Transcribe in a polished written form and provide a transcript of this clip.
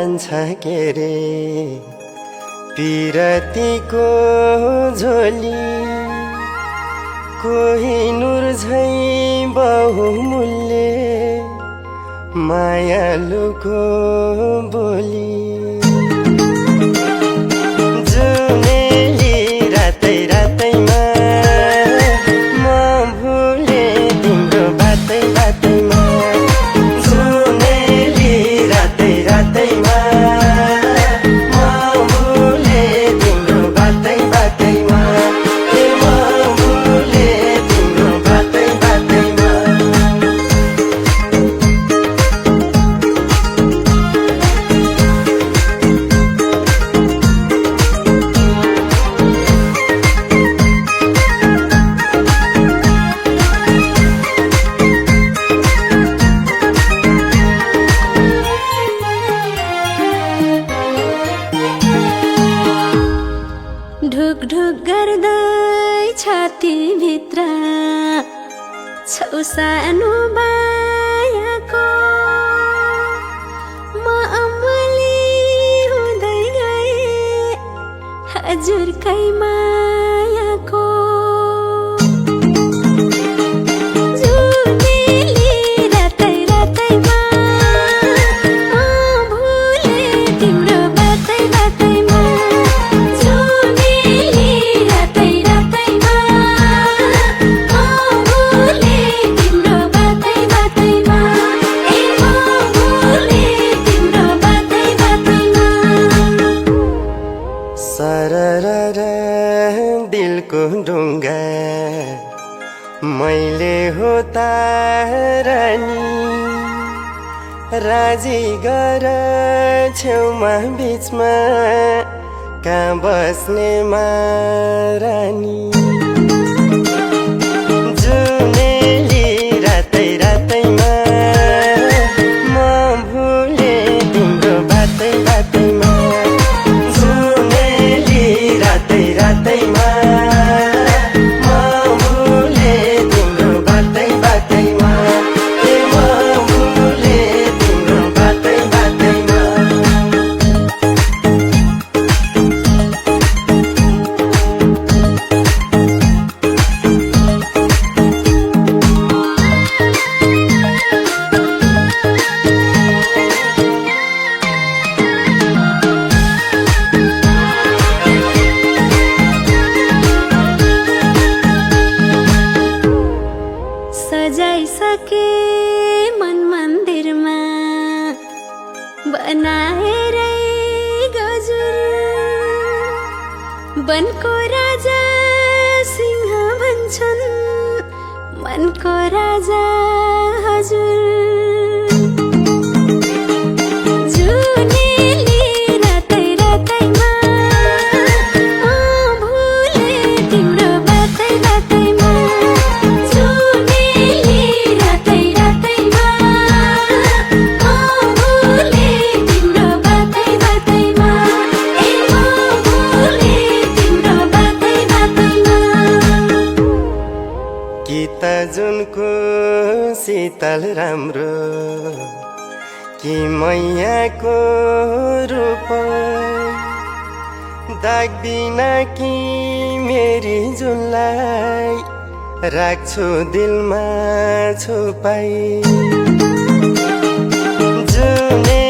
जान्छ के रे पिरतीको झोली कोहिनुर झैं बहुमूल्य मायालुको बोली जुनेली रातै रातैमा म भुले तिम्रो बातै बातैमा जुनेली रातै रातैमा म भुले तिम्रो बातै बातैमा म भुले तिम्रो बातै बातैमा ढुक ढुक गर्दै छाती भित्र छौ सानो मायाको म अम्बली हुँदै गए हजुरकै मायाको जुनेली रातै रातैमा म भुले तिम्रो बातै बातैमा सररर दिलको ढुङ्गा मैले हो तारनी राजी गर छेउमा बिचमा कहाँ बस्ने मारानी जुनेली रातै रातैमा म भुले तिम्रो बातै बातैमा जुनेली रातै रातैमा म भुले तिम्रो बातै बातैमा म भुले तिम्रो बातै बातैमा सजाइसके मन मन्दिरमा बनाएरै गजुर वनको राजा सिंह भन्छन् मनको राजा हजुर जुनेली रातै रातैमा म भुले तिम्रो बातै बातैमा कि त जुनको शीतल राम्रो कि मैयाको रूप दाग बिना कि मेरी जुनलाई राख्छु दिलमा छुपाई जुने